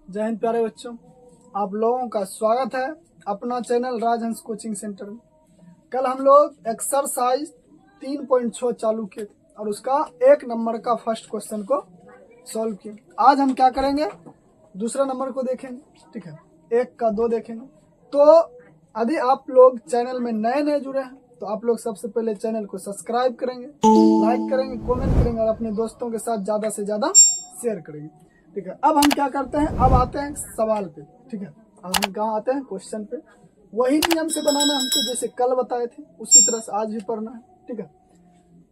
जय हिंद प्यारे बच्चों, आप लोगों का स्वागत है अपना चैनल राजहंस कोचिंग सेंटर में। कल हम लोग एक्सरसाइज 3.6 चालू किए और उसका 1 नंबर का फर्स्ट क्वेश्चन को सॉल्व किए। आज हम क्या करेंगे, दूसरा नंबर को देखेंगे। ठीक है, 1 का 2 देखेंगे। तो यदि आप लोग चैनल में नए जुड़े हैं तो आप लोग सबसे पहले चैनल को सब्सक्राइब करेंगे, लाइक करेंगे, कमेंट करेंगे और अपने दोस्तों के साथ ज़्यादा से ज़्यादा शेयर करेंगे। ठीक है, अब हम क्या करते हैं, अब आते हैं सवाल पे। ठीक है, अब हम कहाँ आते हैं, क्वेश्चन पे। वही नियम से बनाना है हमको, जैसे कल बताए थे उसी तरह से आज भी पढ़ना है। ठीक है,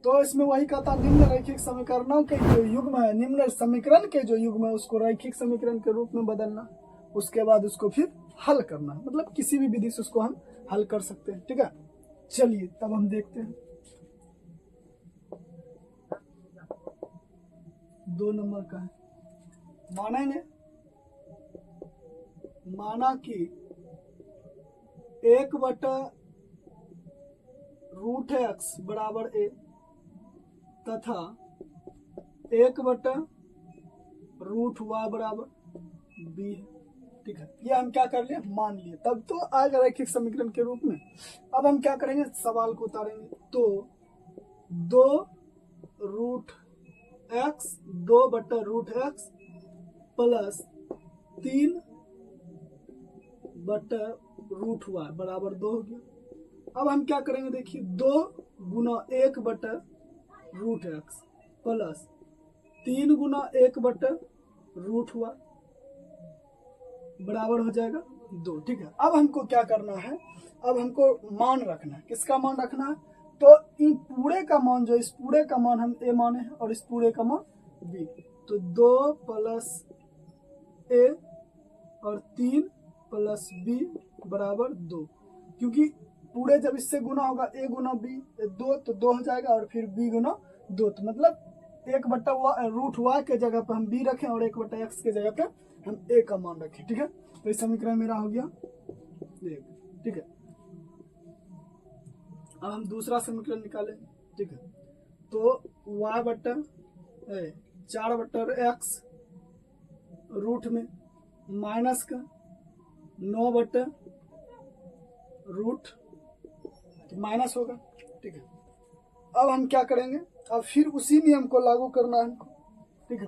तो इसमें वही कहता, निम्न रैखिक समीकरणों के जो युग्म है, निम्न समीकरण के जो युग्म है उसको रैखिक समीकरण के रूप में बदलना, उसके बाद उसको फिर हल करना। मतलब किसी भी विधि से उसको हम हल कर सकते हैं। ठीक है, चलिए तब हम देखते हैं 2 नंबर का है। मानेंगे, माना कि 1/√x बराबर a तथा 1/√y बराबर b है। ठीक है, ये हम क्या कर लिए, मान लिए, तब तो आएगा रैखिक समीकरण के रूप में। अब हम क्या करेंगे, सवाल को उतारेंगे। तो 2√x 2/√x प्लस 3/√y बराबर 2 हो गया। अब हम क्या करेंगे, देखिए 2 गुना 1/√x प्लस 3 गुना 1/√y बराबर हो जाएगा 2। ठीक है, अब हमको क्या करना है, अब हमको मान रखना है। किसका मान रखना है, तो इन पूरे का मान, जो इस पूरे का मान हम a माने हैं और इस पूरे का मान b। तो 2 प्लस a और 3 प्लस b बराबर 2, क्योंकि पूरे जब इससे गुना होगा a गुना b 2 तो 2 हो जाएगा और फिर b गुना 2, तो मतलब 1/√y के जगह पे हम b रखें और 1/x के जगह पे हम a का मान रखें। ठीक है, तो इस समीकरण मेरा हो गया 1। ठीक है, अब हम दूसरा समीकरण निकालें। ठीक है, तो y 4/x रूट में माइनस का 9/√, तो माइनस होगा। ठीक है, अब हम क्या करेंगे, अब फिर उसी नियम को लागू करना है हमको। ठीक है,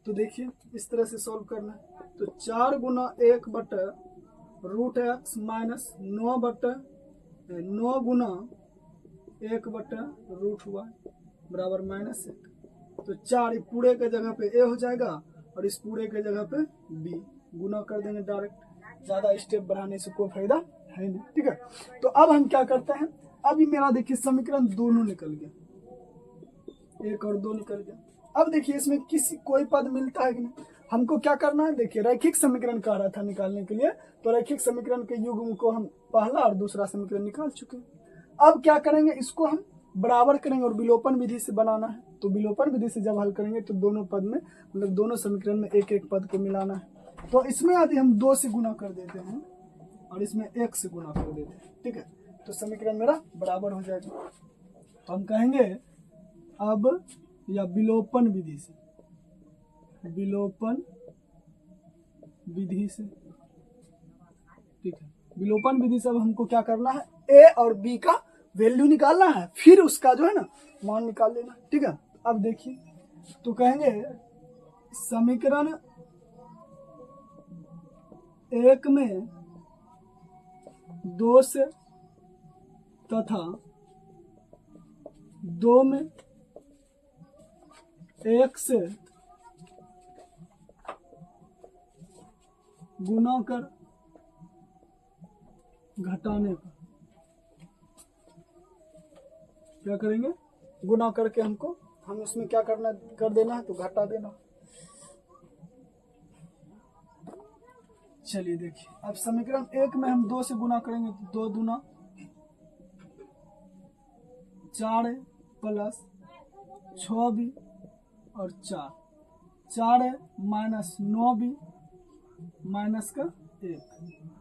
तो देखिए इस तरह से सॉल्व करना है। तो 4 गुना 1/√x माइनस 9 गुना 1/√y बराबर -1। तो 4 पूरे के जगह पे a हो जाएगा और इस पूरे के जगह पे b गुना कर देंगे डायरेक्ट, ज़्यादा स्टेप बढ़ाने से कोई फायदा है नहीं। ठीक है, तो अब हम क्या करते हैं, अभी मेरा देखिए समीकरण दोनों निकल गया, 1 और 2 निकल गया। अब देखिए इसमें कोई पद मिलता है कि नहीं, हमको क्या करना है। देखिए रैखिक समीकरण कह रहा था निकालने के लिए, तो रैखिक समीकरण के युग्म को हम पहला और दूसरा समीकरण निकाल चुके हैं। अब क्या करेंगे, इसको हम बराबर करेंगे और विलोपन विधि से बनाना है। तो विलोपन विधि से जब हल करेंगे तो दोनों पद में, मतलब दोनों समीकरण में एक एक पद को मिलाना है। तो इसमें यदि हम 2 से गुना कर देते हैं और इसमें 1 से गुना कर देते हैं, ठीक है, तो समीकरण मेरा बराबर हो जाएगा। तो हम कहेंगे अब, या विलोपन विधि से, विलोपन विधि से। ठीक है, विलोपन विधि से अब हमको क्या करना है, a और b का वैल्यू निकालना है, फिर उसका जो है ना मान निकाल लेना। ठीक है, अब देखिए, तो कहेंगे समीकरण 1 में 2 से तथा 2 में 1 से गुना कर घटाने पर क्या करेंगे, गुना करके हमको, हम उसमें क्या करना, कर देना है, तो घटा देना। चलिए देखिए, अब समीकरण 1 में हम 2 से गुना करेंगे तो 2 दूना 4 प्लस 6b और 4 माइनस 9b माइनस का 1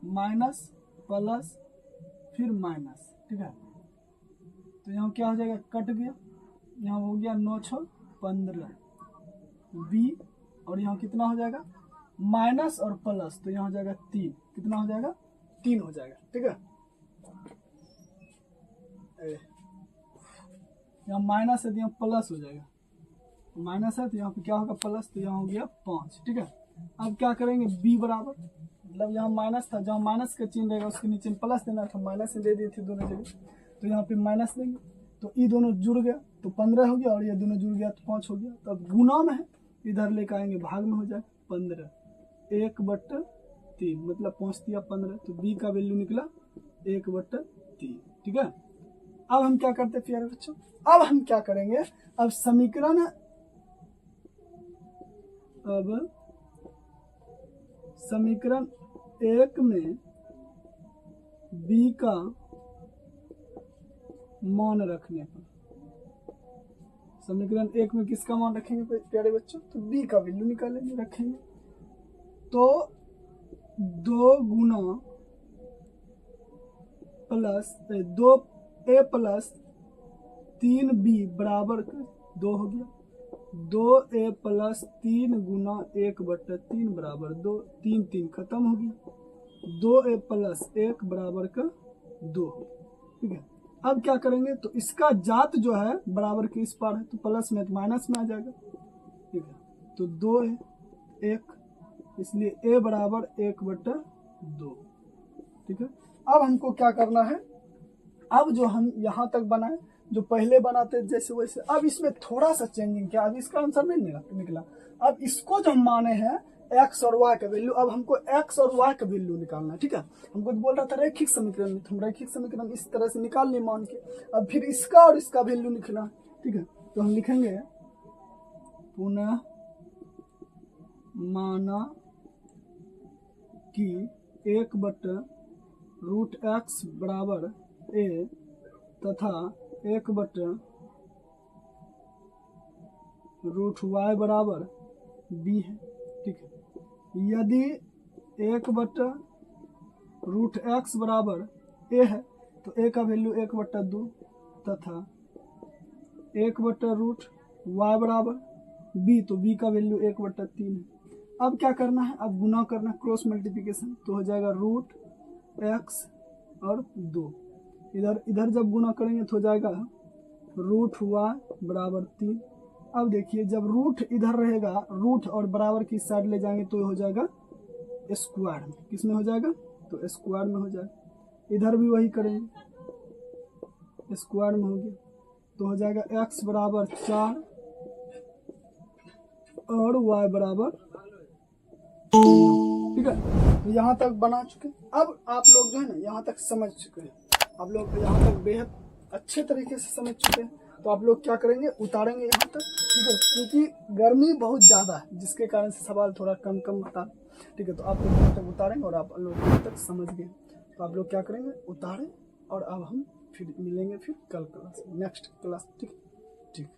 माइनस प्लस फिर माइनस। ठीक है, तो यहाँ क्या हो जाएगा, कट गया, यहाँ हो गया 9 6 15 बी, और यहाँ कितना हो जाएगा माइनस और प्लस, तो यहाँ हो जाएगा 3, कितना हो जाएगा 3 हो जाएगा, ठीक है। यहाँ माइनस है तो यहाँ प्लस हो जाएगा, माइनस है तो यहाँ पे क्या होगा प्लस, तो यहाँ हो गया 5, ठीक है। अब क्या करेंगे b बराबर, मतलब यहाँ माइनस था, जहाँ माइनस का चिन्ह रहेगा उसके नीचे प्लस देना था, माइनस दे दिए थे दोनों जगह, तो यहाँ पे माइनस देंगे, तो ये दोनों जुड़ गया तो 15 हो गया, और ये दोनों जुड़ गया तो 5 हो गया। तो अब गुना में है, इधर लेकर आएंगे भाग में हो जाए 15, 1/3, मतलब 5 दिया 15, तो b का वैल्यू निकला 1/3, ठीक है। अब हम क्या करते हैं प्यारे बच्चों, अब हम क्या करेंगे, अब समीकरण, अब समीकरण 1 में b का मान रखने पर, समीकरण 1 में किसका मान रखेंगे प्यारे बच्चों, तो b का वैल्यू निकालेंगे, रखेंगे, तो 2 गुना प्लस 2a प्लस 3b बराबर 2 हो गया, 2a प्लस 3 गुना 1/3 बराबर 2, 3 3 खत्म हो गया, 2a प्लस 1 बराबर का 2, ठीक है। अब क्या करेंगे, तो इसका जात जो है बराबर के इस पार है, तो प्लस में तो माइनस में आ जाएगा, ठीक है। तो 2 है 1, इसलिए a बराबर 1/2, ठीक है। अब हमको क्या करना है, अब जो हम यहाँ तक बनाए, जो पहले बनाते जैसे वैसे, अब इसमें थोड़ा सा चेंजिंग किया, अब इसका आंसर नहीं निकला, अब इसको जो हम माने हैं x और y का वैल्यू, अब हमको x और y का वैल्यू निकालना है, ठीक है। हमको बोल रहा था रैखिक समीकरण में, हम रैखिक समीकरण इस तरह से निकाल लिए मान के, अब फिर इसका और इसका वैल्यू लिखना, ठीक है। तो हम लिखेंगे पुनः माना कि 1/√x बराबर a तथा 1/√y बराबर b है, ठीक है। यदि 1/√x बराबर a है तो a का वैल्यू 1/2 तथा 1/√y बराबर b, तो b का वैल्यू 1/3 है। अब क्या करना है, अब गुना करना, क्रॉस मल्टीप्लिकेशन, तो हो जाएगा √x और 2, इधर जब गुना करेंगे तो हो जाएगा √y बराबर 3। अब देखिए जब रूट इधर रहेगा, रूट और बराबर की साइड ले जाएंगे तो हो जाएगा स्क्वायर में, किस में हो जाएगा, तो स्क्वायर में हो जाएगा, इधर भी वही करेंगे, स्क्वायर में हो गया, तो हो जाएगा x बराबर 4 और y बराबर, ठीक है। तो यहाँ तक बना चुके, अब आप लोग जो है ना यहाँ तक समझ चुके हैं, आप लोग यहाँ तक बेहद अच्छे तरीके से समझ चुके हैं। तो आप लोग क्या करेंगे, उतारेंगे यहाँ तक, ठीक है, क्योंकि गर्मी बहुत ज़्यादा है जिसके कारण से सवाल थोड़ा कम होता है, ठीक है। तो आप लोग यहाँ तक उतारेंगे और आप लोग यहाँ तक समझ गए, तो आप लोग क्या करेंगे, उतारें, और अब हम फिर मिलेंगे फिर कल क्लास, नेक्स्ट क्लास, ठीक है, ठीक।